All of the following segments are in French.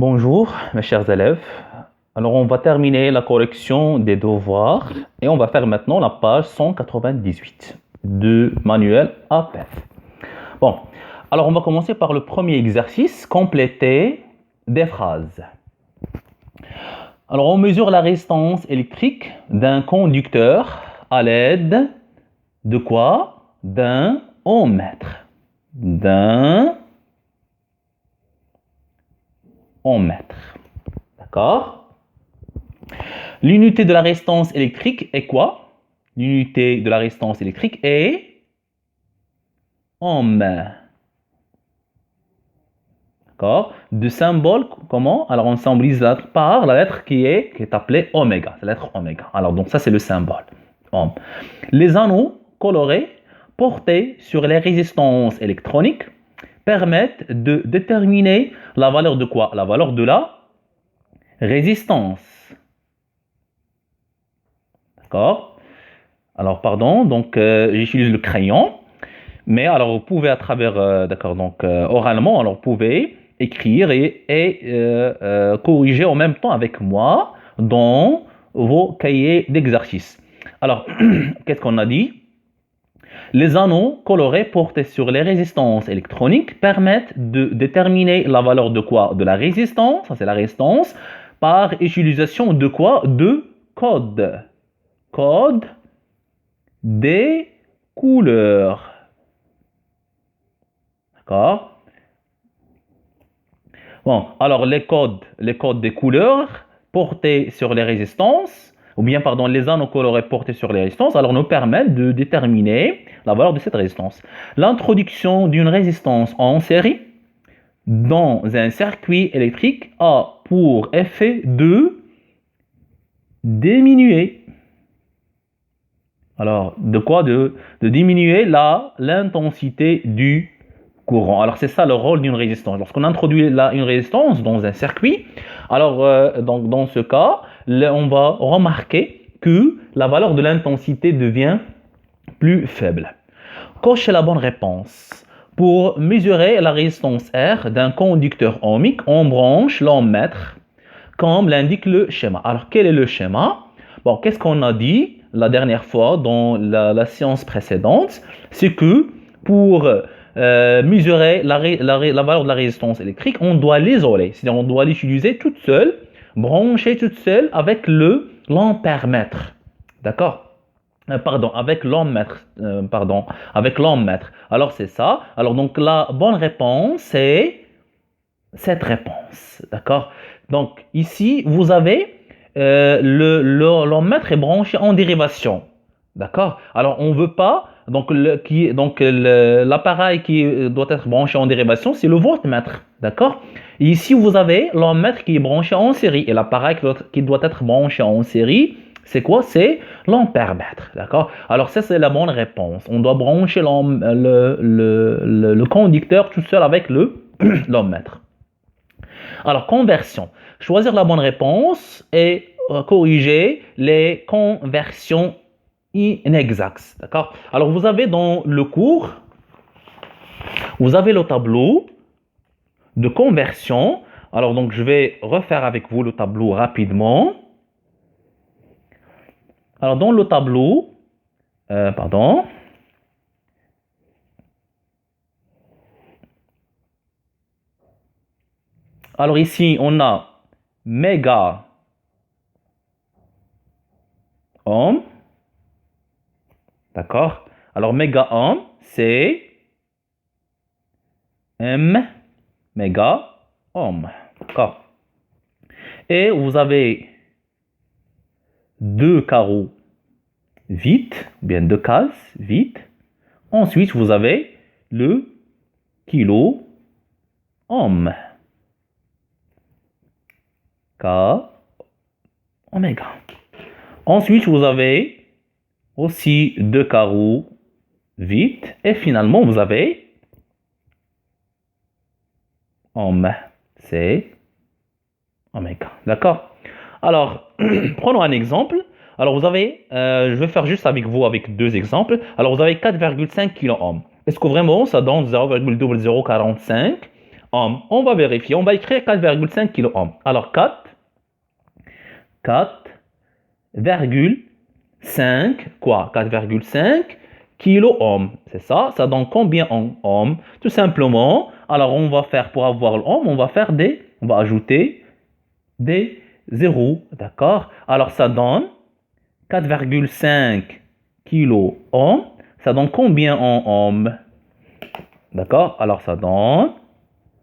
Bonjour mes chers élèves. Alors on va terminer la correction des devoirs et on va faire maintenant la page 198 du manuel APEF. Bon, alors on va commencer par le premier exercice, compléter des phrases. Alors on mesure la résistance électrique d'un conducteur à l'aide de quoi? D'un ohmmètre. D'un ohmmètre. D'accord? L'unité de la résistance électrique est quoi? L'unité de la résistance électrique est ohm. D'accord? De symbole, comment? Alors on symbolise par la lettre qui est appelée oméga. C'est la lettre oméga. Alors donc ça c'est le symbole. Ohm. Les anneaux colorés portés sur les résistances électroniques permettent de déterminer la valeur de quoi? La valeur de la résistance. D'accord? Alors, pardon, donc j'utilise le crayon, mais alors vous pouvez à travers, d'accord, donc oralement, alors vous pouvez écrire et corriger en même temps avec moi dans vos cahiers d'exercice. Alors, qu'est-ce qu'on a dit? Les anneaux colorés portés sur les résistances électroniques permettent de déterminer la valeur de quoi? De la résistance, ça c'est la résistance, par utilisation de quoi? De code. Code des couleurs. D'accord? Bon, alors les codes des couleurs portés sur les résistances, ou bien, pardon, les anneaux colorés portés sur les résistances, alors nous permettent de déterminer la valeur de cette résistance. L'introduction d'une résistance en série dans un circuit électrique a pour effet de diminuer. Alors, de quoi? De diminuer l'intensité du courant. Alors, c'est ça le rôle d'une résistance. Lorsqu'on introduit une résistance dans un circuit, alors donc, dans ce cas, on va remarquer que la valeur de l'intensité devient plus faible. Cochez la bonne réponse. Pour mesurer la résistance R d'un conducteur ohmique, on branche l'ohmmètre comme l'indique le schéma. Alors, quel est le schéma? Bon, qu'est-ce qu'on a dit la dernière fois dans la séance précédente? C'est que pour mesurer la valeur de la résistance électrique, on doit l'isoler. C'est-à-dire on doit l'utiliser toute seule, brancher toute seule avec l'ampèremètre. D'accord? Pardon, avec l'ohmmètre. Avec l'ohmmètre. Alors c'est ça. Alors donc la bonne réponse c'est cette réponse. D'accord? Donc ici vous avez l'ohmmètre est branché en dérivation. D'accord? Alors on ne veut pas, donc l'appareil qui doit être branché en dérivation, c'est le voltmètre. D'accord? Et ici vous avez l'ohmmètre qui est branché en série. Et l'appareil qui doit être branché en série, c'est quoi? C'est l'ampèremètre. D'accord? Alors ça c'est la bonne réponse. On doit brancher le conducteur tout seul avec l'ohmmètre. Alors, conversion. Choisir la bonne réponse et corriger les conversions inexactes. D'accord? Alors, vous avez dans le cours, vous avez le tableau de conversion. Alors, donc, je vais refaire avec vous le tableau rapidement. Alors, dans le tableau, pardon. Alors ici, on a méga ohm. D'accord? Alors méga ohm, c'est M méga ohm. D'accord? Et vous avez deux carreaux vides, bien deux cases vides. Ensuite, vous avez le kilo ohm. K oméga. Ensuite, vous avez aussi deux carreaux vides. Et finalement, vous avez ohm. C'est oméga. D'accord? Alors, prenons un exemple. Alors, vous avez, je vais faire juste avec vous avec deux exemples. Alors, vous avez 4,5 kΩ. Est-ce que vraiment ça donne 0,0045 ohms. On va vérifier. On va écrire 4,5 kilo-ohms. Alors, 4,5 quoi? 4,5 kilo-ohms. C'est ça? Ça donne combien en ohms? Tout simplement, alors on va faire, pour avoir l'ohm, on va ajouter des zéros. D'accord? Alors, ça donne 4,5 kilo-ohms. Ça donne combien en ohms? D'accord? Alors, ça donne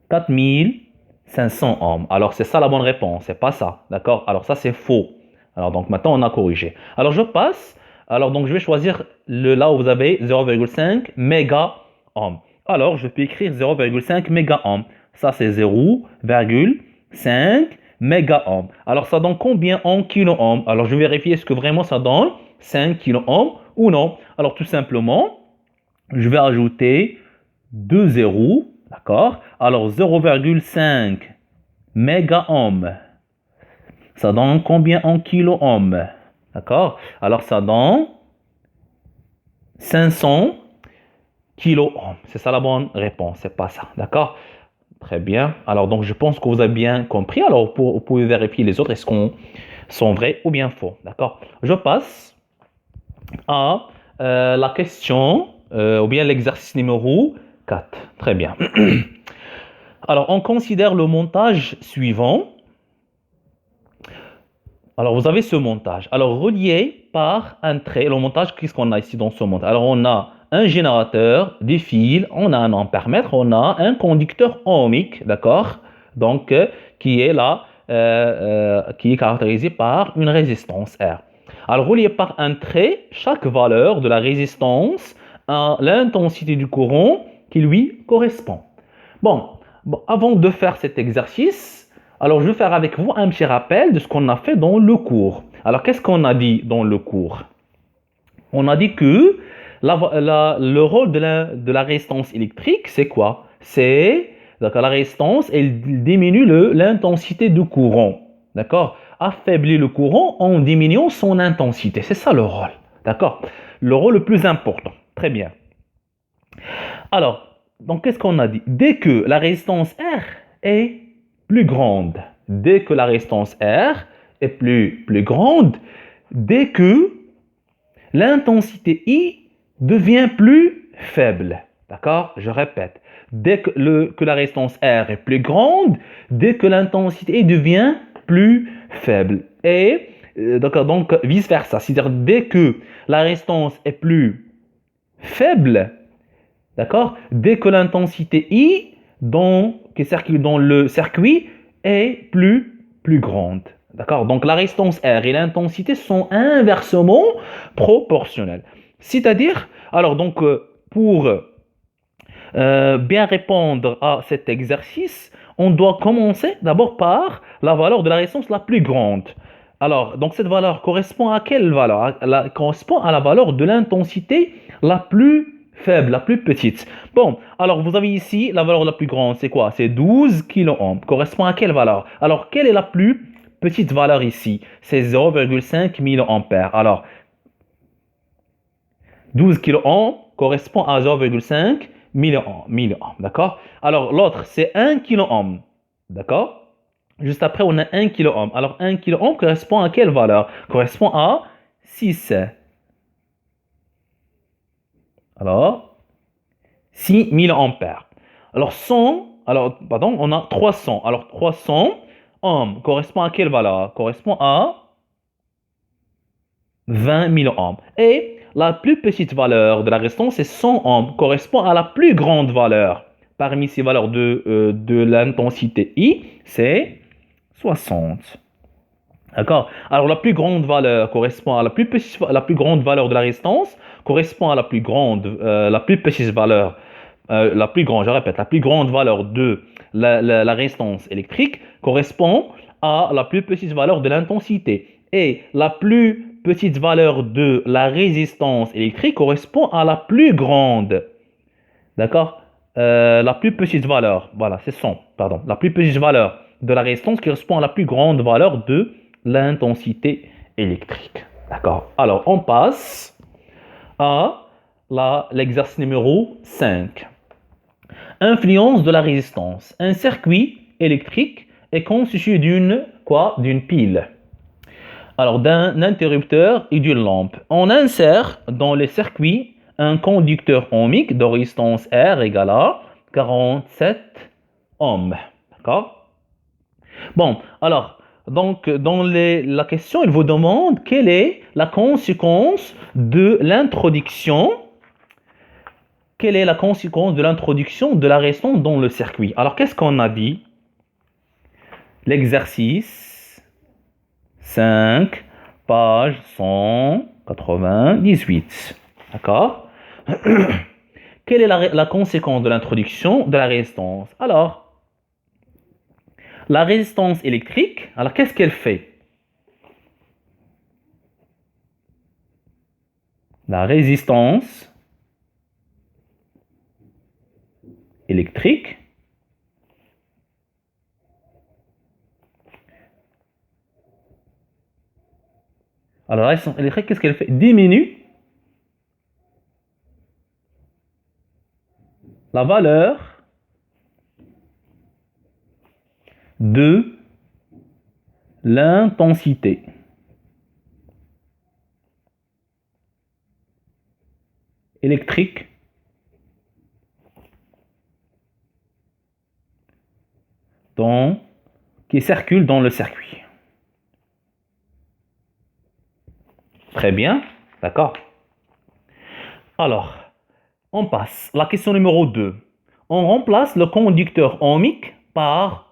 4500 ohms. Alors, c'est ça la bonne réponse. C'est pas ça. D'accord? Alors, ça, c'est faux. Alors, donc, maintenant, on a corrigé. Alors, je passe. Alors, donc, je vais choisir là où vous avez 0,5 méga-ohm. Alors, je peux écrire 0,5 méga-ohm. Ça, c'est 0,5 méga-ohm. Alors, ça donne combien en kilo-ohm? Alors, je vais vérifier est-ce que vraiment ça donne 5 kilo-ohm ou non. Alors, tout simplement, je vais ajouter 2 zéros, d'accord? Alors 0,5 méga-ohm, ça donne combien en kilo-ohm? D'accord? Alors ça donne 500 kilo-ohm. C'est ça la bonne réponse, c'est pas ça, d'accord? Très bien. Alors donc je pense que vous avez bien compris. Alors vous pouvez vérifier les autres, est-ce qu'on sont vrais ou bien faux, d'accord? Je passe à la question ou bien l'exercice numéro 4. Très bien. Alors, on considère le montage suivant. Alors, vous avez ce montage. Alors, relié par un trait. Le montage, qu'est-ce qu'on a ici dans ce montage? Alors, on a un générateur, des fils, on a un ampèremètre, on a un conducteur ohmique, d'accord? Donc, qui est là, qui est caractérisé par une résistance R. Alors, relié par un trait, chaque valeur de la résistance a l'intensité du courant qui lui correspond. Bon, avant de faire cet exercice, alors je vais faire avec vous un petit rappel de ce qu'on a fait dans le cours. Alors, qu'est-ce qu'on a dit dans le cours? On a dit que le rôle de la résistance électrique, c'est quoi? C'est, d'accord, la résistance, elle diminue l'intensité du courant. D'accord? Affaiblir le courant en diminuant son intensité. C'est ça le rôle. D'accord? Le rôle le plus important. Très bien. Alors, donc qu'est-ce qu'on a dit? Dès que la résistance R est plus grande, dès que la résistance R est plus grande, dès que l'intensité I devient plus faible. D'accord? Je répète. Dès que la résistance R est plus grande, dès que l'intensité I devient plus faible. Et donc vice-versa. C'est-à-dire dès que la résistance est plus faible, d'accord? Dès que l'intensité I qui circule dans le circuit est plus grande. D'accord? Donc la résistance R et l'intensité sont inversement proportionnelles. C'est-à-dire, alors donc pour bien répondre à cet exercice, on doit commencer d'abord par la valeur de la résistance la plus grande. Alors, donc cette valeur correspond à quelle valeur? Elle correspond à la valeur de l'intensité la plus faible, la plus petite. Bon, alors vous avez ici la valeur la plus grande, c'est quoi? C'est 12 kΩ. Correspond à quelle valeur? Alors, quelle est la plus petite valeur ici? C'est 0,5 mA. Alors, 12 kΩ correspond à 0,5 mA. D'accord? Alors, l'autre, c'est 1 kΩ. D'accord? Juste après, on a 1 kΩ. Alors, 1 kΩ correspond à quelle valeur? Correspond à 6. Alors, 6 mA. Alors, 100, pardon, on a 300. Alors, 300 ohms correspond à quelle valeur? Correspond à 20 mA. Et la plus petite valeur de la résistance, c'est 100 ohms, correspond à la plus grande valeur. Parmi ces valeurs de l'intensité I, c'est 60. D'accord? Alors, la plus grande valeur correspond à la plus grande valeur de la résistance, correspond à la plus petite valeur, je répète, la plus grande valeur de la résistance électrique correspond à la plus petite valeur de l'intensité. Et la plus petite valeur de la résistance électrique correspond à la plus grande. D'accord? La plus petite valeur, voilà, c'est 100, pardon. La plus petite valeur de la résistance correspond à la plus grande valeur de l'intensité électrique. D'accord? Alors, on passe à l'exercice numéro 5. Influence de la résistance. Un circuit électrique est constitué d'une quoi? D'une pile. Alors, d'un interrupteur et d'une lampe. On insère dans le circuit un conducteur ohmique de résistance R égale à 47 ohms. D'accord? Bon, alors, donc, dans la question, il vous demande quelle est la conséquence de l'introduction. Quelle est la conséquence de l'introduction de la résistance dans le circuit? Alors, qu'est-ce qu'on a dit? L'exercice 5, page 198. D'accord? Quelle est la conséquence de l'introduction de la résistance? Alors, la résistance électrique, alors qu'est-ce qu'elle fait? La résistance électrique alors la résistance électrique, qu'est-ce qu'elle fait? Diminue la valeur de l'intensité électrique qui circule dans le circuit. Très bien, d'accord. Alors, on passe. La question numéro 2. On remplace le conducteur ohmique par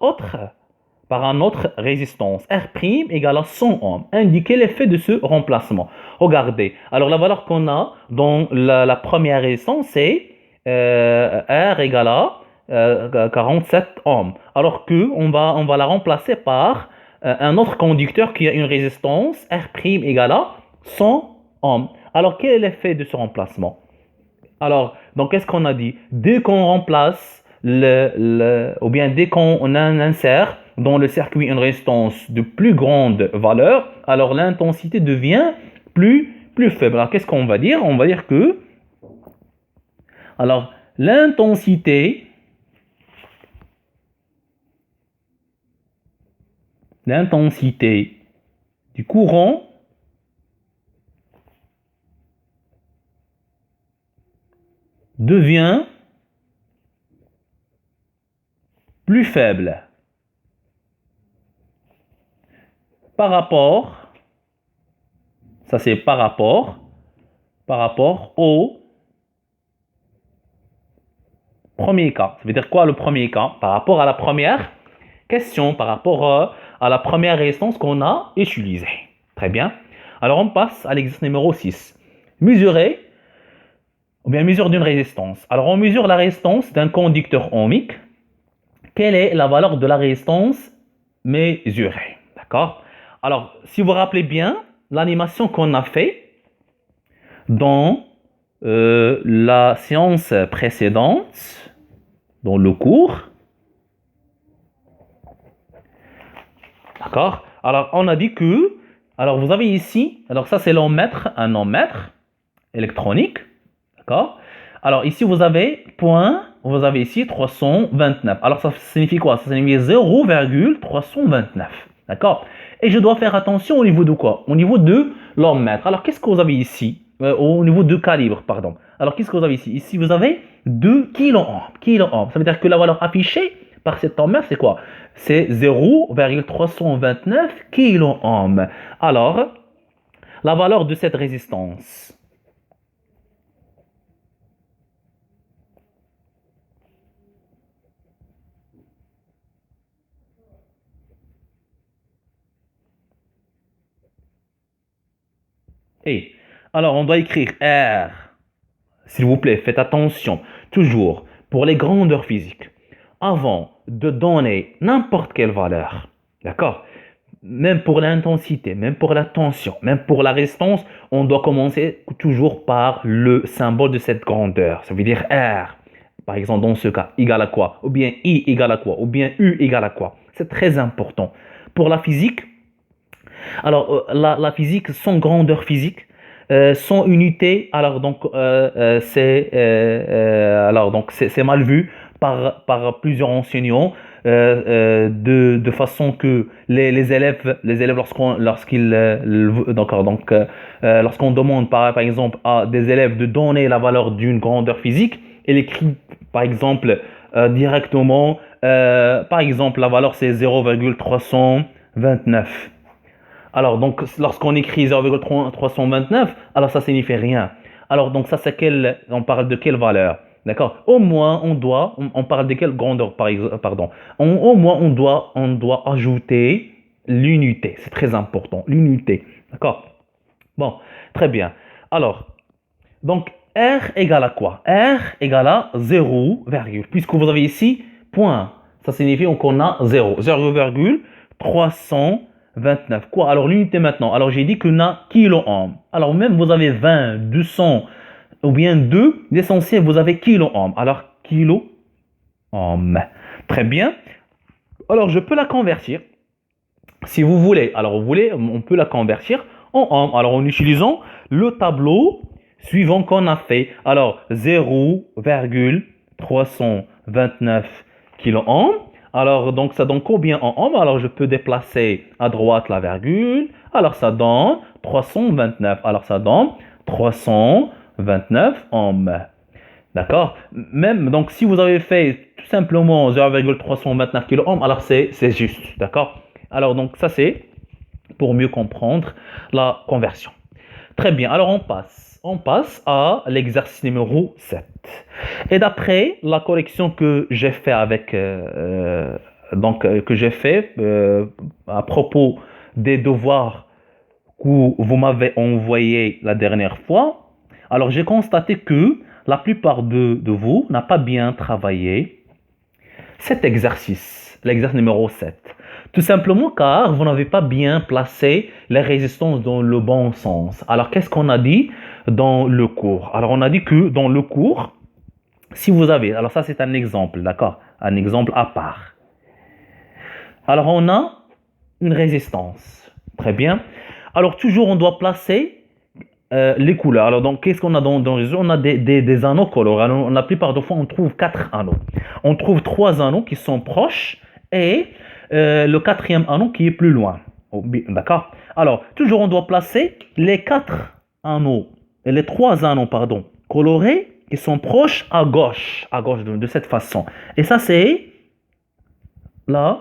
un autre résistance. R' égale à 100 ohms. Indiquez l'effet de ce remplacement. Regardez. Alors, la valeur qu'on a dans la première résistance, c'est R égale à 47 ohms. Alors qu'on va la remplacer par un autre conducteur qui a une résistance R' égale à 100 ohms. Alors, quel est l'effet de ce remplacement? Alors, donc, qu'est-ce qu'on a dit? Dès qu'on remplace ou bien dès qu'on insère dans le circuit une résistance de plus grande valeur, alors l'intensité devient plus faible. Alors, qu'est-ce qu'on va dire? On va dire que alors l'intensité du courant devient plus faible par rapport, ça c'est par rapport au premier cas. Ça veut dire quoi le premier cas? Par rapport à la première question, par rapport à la première résistance qu'on a utilisée. Très bien. Alors on passe à l'exercice numéro 6. Mesurer ou bien mesure d'une résistance. Alors on mesure la résistance d'un conducteur ohmique. Quelle est la valeur de la résistance mesurée? D'accord? Alors, si vous vous rappelez bien, l'animation qu'on a fait dans la séance précédente, dans le cours, d'accord? Alors, on a dit que, alors vous avez ici, alors ça c'est l'ohmmètre, un ohmmètre électronique, d'accord? Alors ici vous avez ici 329. Alors ça signifie quoi? Ça signifie 0,329, d'accord? Et je dois faire attention au niveau de quoi? Au niveau de l'ohmmètre. Alors qu'est-ce que vous avez ici? Au niveau de calibre, pardon. Alors qu'est-ce que vous avez ici? Ici vous avez 2 kilo-ohms. Ça veut dire que la valeur affichée par cet ohmmètre, c'est quoi? C'est 0,329 kilo-ohms. Alors, la valeur de cette résistance. Et alors, on doit écrire R. S'il vous plaît, faites attention. Toujours, pour les grandeurs physiques, avant de donner n'importe quelle valeur, d'accord? Même pour l'intensité, même pour la tension, même pour la résistance, on doit commencer toujours par le symbole de cette grandeur. Ça veut dire R. Par exemple, dans ce cas, égal à quoi? Ou bien I égale à quoi? Ou bien U égale à quoi? C'est très important. Pour la physique, alors la physique, sans grandeur physique, sans unité, alors donc c'est mal vu par plusieurs enseignants de façon que les élèves lorsqu'on demande par exemple à des élèves de donner la valeur d'une grandeur physique, elle écrit par exemple directement par exemple la valeur c'est 0,329. Alors, donc, lorsqu'on écrit 0,329, alors ça signifie rien. Alors, donc, ça, on parle de quelle valeur? D'accord? Au moins, on parle de quelle grandeur, pardon. Au moins, on doit ajouter l'unité. C'est très important, l'unité. D'accord? Bon, très bien. Alors, donc, R égale à quoi? R égale à 0, puisque vous avez ici point. Ça signifie qu'on a 0. 0,329. Quoi? Alors, l'unité maintenant. Alors, j'ai dit qu'on a kilo-ohm. Alors, même vous avez 20, 200 ou bien 2, l'essentiel, vous avez kilo-ohm. Alors, kilo-ohm. Très bien. Alors, je peux la convertir. Si vous voulez, alors vous voulez, on peut la convertir en ohm. Alors, en utilisant le tableau suivant qu'on a fait. Alors, 0,329 kilo-ohm. Alors, donc, ça donne combien en ohm? Alors, je peux déplacer à droite la virgule. Alors, ça donne 329. Alors, ça donne 329 ohms. D'accord? Même, donc, si vous avez fait tout simplement 0,329 kilo-ohm, alors c'est juste. D'accord? Alors, donc, ça, c'est pour mieux comprendre la conversion. Très bien. Alors, on passe à l'exercice numéro 7. Et d'après la correction que j'ai fait à propos des devoirs que vous m'avez envoyés la dernière fois, alors j'ai constaté que la plupart de vous n'a pas bien travaillé cet exercice, l'exercice numéro 7. Tout simplement car vous n'avez pas bien placé les résistances dans le bon sens. Alors, qu'est-ce qu'on a dit dans le cours? Alors, on a dit que dans le cours, si vous avez... Alors, ça, c'est un exemple, d'accord? Un exemple à part. Alors, on a une résistance. Très bien. Alors, toujours, on doit placer les couleurs. Alors, donc, qu'est-ce qu'on a dans le réseau? On a des anneaux colorés. Alors, la plupart du fois, on trouve 4 anneaux. On trouve 3 anneaux qui sont proches et le 4e anneau qui est plus loin. D'accord? Alors, toujours, on doit placer les 4 anneaux, les 3 anneaux, pardon, colorés qui sont proches à gauche de cette façon. Et ça, c'est la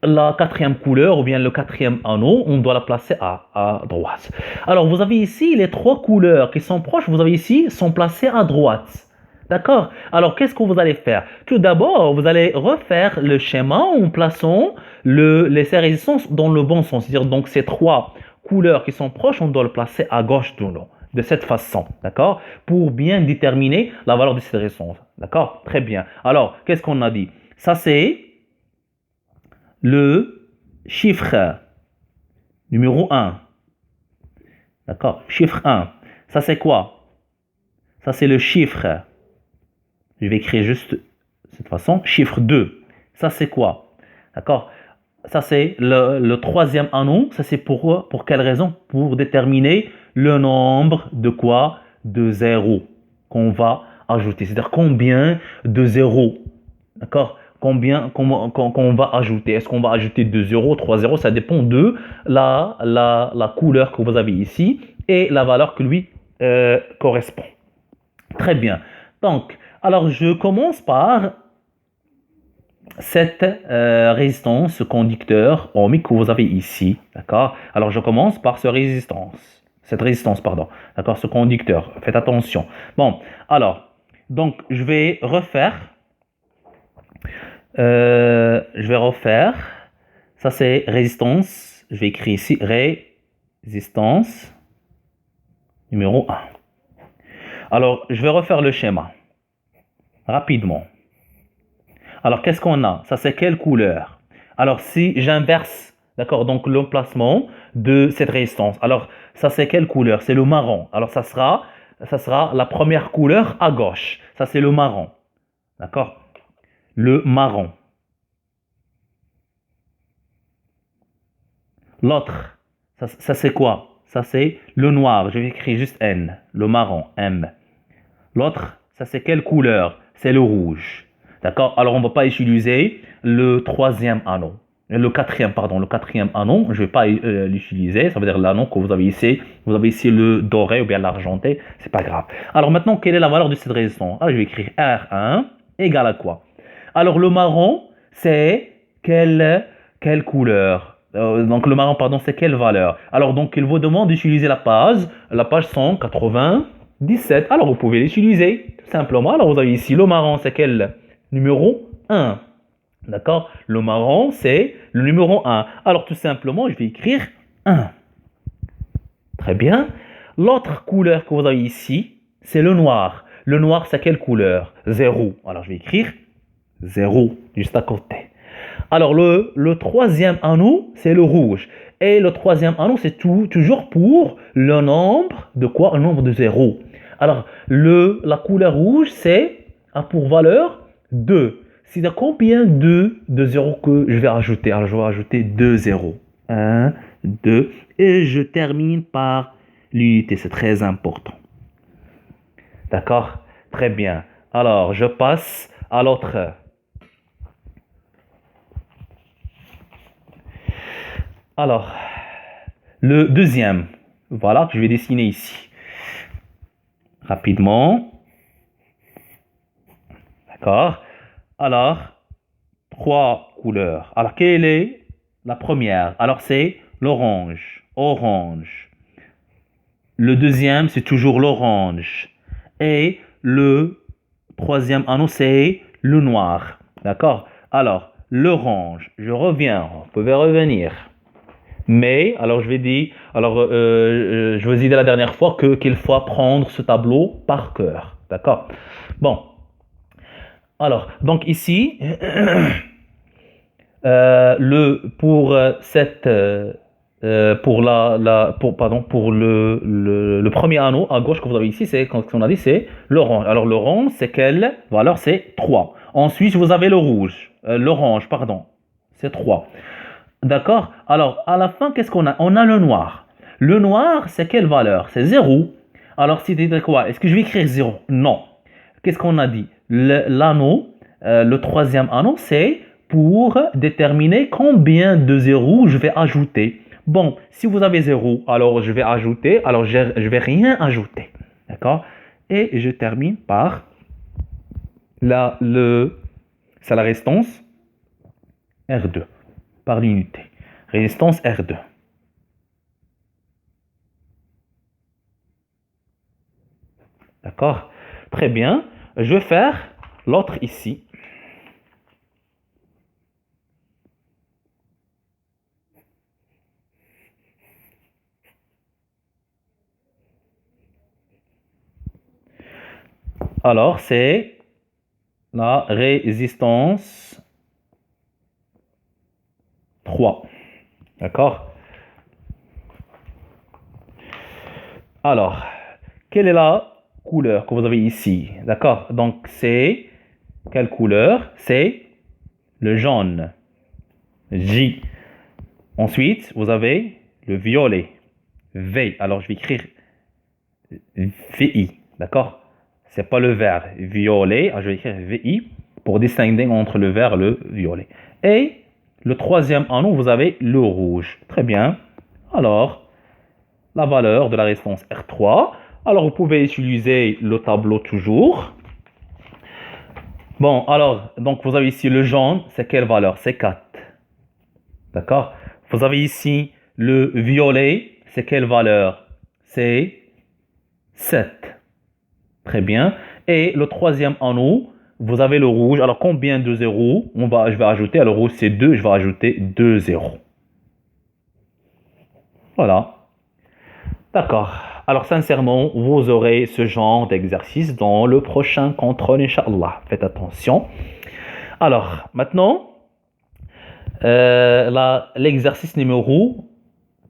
4e couleur ou bien le 4e anneau, on doit la placer à droite. Alors, vous avez ici les 3 couleurs qui sont proches, vous avez ici, sont placées à droite. D'accord? Alors, qu'est-ce que vous allez faire? Tout d'abord, vous allez refaire le schéma en plaçant ces résistances dans le bon sens. C'est-à-dire, donc, ces 3 couleurs qui sont proches, on doit le placer à gauche de cette façon. D'accord? Pour bien déterminer la valeur de cette résistance. D'accord? Très bien. Alors, qu'est-ce qu'on a dit? Ça, c'est le chiffre numéro 1. D'accord? Chiffre 1. Ça, c'est quoi? Ça, c'est le chiffre. Je vais écrire juste de cette façon. Chiffre 2. Ça, c'est quoi? D'accord? Ça, c'est le 3e anneau. Ça, c'est pour quelle raison? Pour déterminer le nombre de quoi? De zéros qu'on va ajouter. C'est-à-dire combien de zéros. D'accord? Combien qu'on va ajouter. Est-ce qu'on va ajouter 2 zéros, 3 zéros? Ça dépend de la couleur que vous avez ici et la valeur que lui correspond. Très bien. Donc, alors je commence par cette résistance, ce conducteur ohmique que vous avez ici. D'accord? Alors, je commence par cette résistance, pardon. D'accord? Ce conducteur. Faites attention. Bon, alors, donc, je vais refaire. Ça, c'est résistance. Je vais écrire ici résistance numéro 1. Alors, je vais refaire le schéma rapidement. Alors, qu'est-ce qu'on a? Ça, c'est quelle couleur? Alors, si j'inverse, d'accord, donc l'emplacement de cette résistance. Alors, ça, c'est quelle couleur? C'est le marron. Alors, ça sera la première couleur à gauche. Ça, c'est le marron. D'accord? Le marron. L'autre, ça c'est quoi? Ça, c'est le noir. Je vais écrire juste N. Le marron, M. L'autre, ça, c'est quelle couleur? c'est le rouge. D'accord? Alors, on ne va pas utiliser le troisième anneau. Le quatrième anneau, je ne vais pas l'utiliser. Ça veut dire l'anneau que vous avez ici. Vous avez ici le doré ou bien l'argenté. C'est pas grave. Alors maintenant, quelle est la valeur de cette résistance? Alors, je vais écrire R1 égale à quoi? Alors, le marron, c'est quelle couleur? Donc, le marron, pardon, c'est quelle valeur? Alors, donc, il vous demande d'utiliser la page 197. Alors, vous pouvez l'utiliser, tout simplement. Alors, vous avez ici le marron, c'est quel numéro 1? D'accord? Le marron, c'est le numéro 1. Alors, tout simplement, je vais écrire 1. Très bien. L'autre couleur que vous avez ici, c'est le noir. Le noir, c'est quelle couleur? 0. Alors, je vais écrire 0 juste à côté. Alors, le troisième anneau, c'est le rouge. Et le troisième anneau, c'est toujours pour le nombre de quoi? Un nombre de 0. Alors, la couleur rouge, a pour valeur 2. C'est à combien de 0 que je vais ajouter? Alors, je vais ajouter 2 0. 1, 2. Et je termine par l'unité. C'est très important. D'accord? Très bien. Alors, je passe à l'autre. Alors, le deuxième, voilà, que je vais dessiner ici. Rapidement. D'accord? Alors, 3 couleurs. Alors, quelle est la première? Alors, c'est l'orange. Orange. Le deuxième, c'est toujours l'orange. Et le troisième anneau, c'est le noir. D'accord? Alors, l'orange. Je reviens. Vous pouvez revenir. Mais, alors je vous ai dit la dernière fois qu'il faut apprendre ce tableau par cœur. D'accord? Bon. Alors, donc ici, pour le premier anneau à gauche que vous avez ici, c'est, comme on a dit, c'est l'orange. Alors, l'orange, c'est quelle valeur? C'est 3. Ensuite, vous avez l'orange, c'est 3. D'accord? Alors, à la fin, qu'est-ce qu'on a? On a le noir. Le noir, c'est quelle valeur? C'est 0. Alors, c'est quoi? Est-ce que je vais écrire 0? Non. Qu'est-ce qu'on a dit? L'anneau, le troisième anneau, c'est pour déterminer combien de 0 je vais ajouter. Bon, si vous avez 0, alors je vais ajouter. Alors, je ne vais rien ajouter. D'accord? Et je termine par c'est la résistance R2. Par l'unité. Résistance R2. D'accord? Très bien. Je vais faire l'autre ici. Alors, c'est la résistance 3. D'accord? Alors, quelle est la couleur que vous avez ici? D'accord? Donc, c'est quelle couleur? C'est le jaune. J. Ensuite, vous avez le violet. V. Alors, je vais écrire VI. D'accord? C'est pas le vert. Violet. Alors, je vais écrire VI pour distinguer entre le vert et le violet. Et le troisième anneau, vous avez le rouge. Très bien. Alors, la valeur de la résistance R3. Alors, vous pouvez utiliser le tableau toujours. Bon, alors, donc vous avez ici le jaune, c'est quelle valeur? C'est 4. D'accord? Vous avez ici le violet, c'est quelle valeur? C'est 7. Très bien. Et le troisième anneau, vous avez le rouge. Alors, combien de 0? Je vais ajouter. Alors, le rouge, c'est 2. Je vais ajouter 2 0. Voilà. D'accord. Alors, sincèrement, vous aurez ce genre d'exercice dans le prochain contrôle, Inch'Allah. Faites attention. Alors, maintenant, l'exercice numéro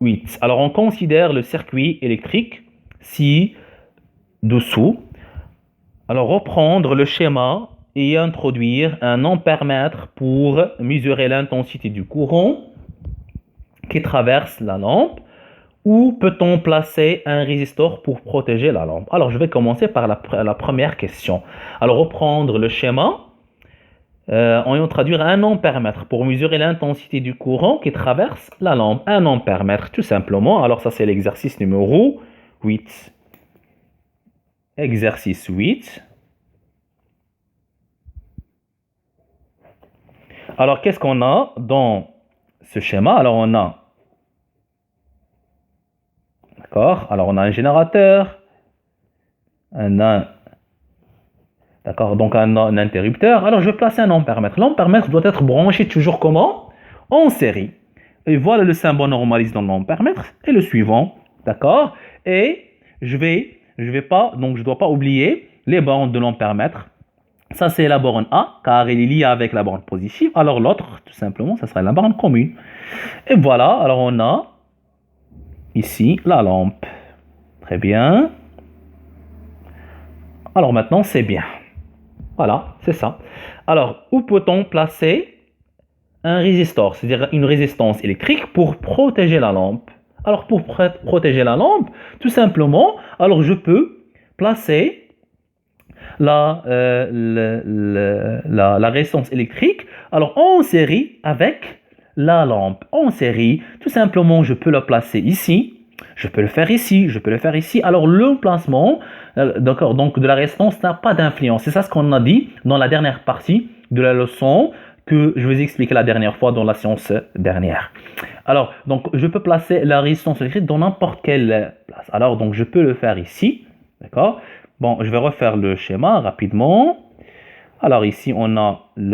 8. Alors, on considère le circuit électrique ci-dessous. Alors, reprendre le schéma et introduire un ampèremètre pour mesurer l'intensité du courant qui traverse la lampe Où peut-on placer un résistor pour protéger la lampe? Alors, je vais commencer par la première question. Alors, reprendre le schéma. On va traduire un ampèremètre pour mesurer l'intensité du courant qui traverse la lampe. Un ampèremètre, tout simplement. Alors, ça, c'est l'exercice numéro 8. Exercice 8. Alors, qu'est-ce qu'on a dans ce schéma? Alors, on a... D'accord? Alors, on a un générateur, d'accord, donc un interrupteur. Alors, je vais placer un ampèremètre. L'ampèremètre doit être branché toujours comment? En série. Et voilà le symbole normalise dans l'ampèremètre. Et le suivant, d'accord? Et je dois pas oublier les bornes de l'ampèremètre. Ça, c'est la borne A, car elle est liée avec la borne positive. Alors, l'autre, tout simplement, ça sera la borne commune. Et voilà, alors on a ici la lampe. Très bien. Alors maintenant, c'est bien. Voilà, c'est ça. Alors, où peut-on placer un résistor, c'est-à-dire une résistance électrique pour protéger la lampe? Alors, pour protéger la lampe, tout simplement, alors je peux placer la résistance électrique alors en série avec la lampe. En série, tout simplement, je peux la placer ici. Je peux le faire ici, je peux le faire ici. Alors, le placement d'accord, donc de la résistance n'a pas d'influence. C'est ça ce qu'on a dit dans la dernière partie de la leçon que je vous ai expliqué la dernière fois dans la séance dernière. Alors, donc, je peux placer la résistance électrique dans n'importe quelle place. Alors, donc, je peux le faire ici. D'accord? Bon, je vais refaire le schéma rapidement. Alors, ici, on a le